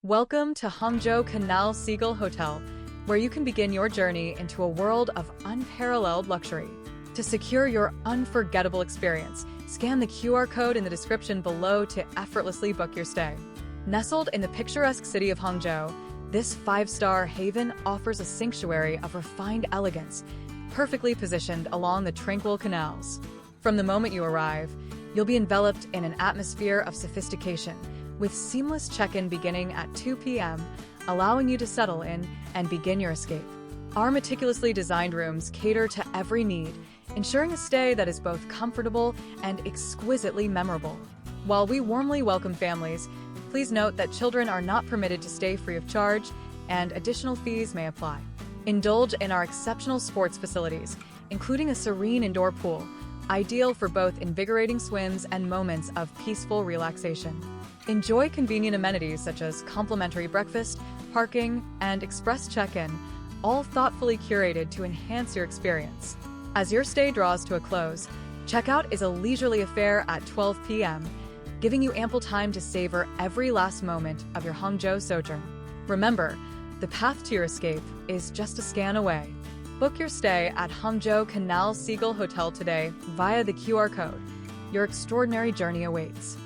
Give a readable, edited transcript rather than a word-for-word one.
Welcome to Hangzhou Canal Seagull Hotel, where you can begin your journey into a world of unparalleled luxury. To secure your unforgettable experience, scan the QR code in the description below to effortlessly book your stay. Nestled in the picturesque city of Hangzhou, this five-star haven offers a sanctuary of refined elegance, perfectly positioned along the tranquil canals. From the moment you arrive, you'll be enveloped in an atmosphere of sophistication, with seamless check-in beginning at 2 p.m., allowing you to settle in and begin your escape. Our meticulously designed rooms cater to every need, ensuring a stay that is both comfortable and exquisitely memorable. While we warmly welcome families, please note that children are not permitted to stay free of charge, and additional fees may apply. Indulge in our exceptional sports facilities, including a serene indoor pool, ideal for both invigorating swims and moments of peaceful relaxation. Enjoy convenient amenities such as complimentary breakfast, parking, and express check-in, all thoughtfully curated to enhance your experience. As your stay draws to a close, checkout is a leisurely affair at 12 p.m., giving you ample time to savor every last moment of your Hangzhou sojourn. Remember, the path to your escape is just a scan away. Book your stay at Hangzhou Canal Seagull Hotel today via the QR code. Your extraordinary journey awaits.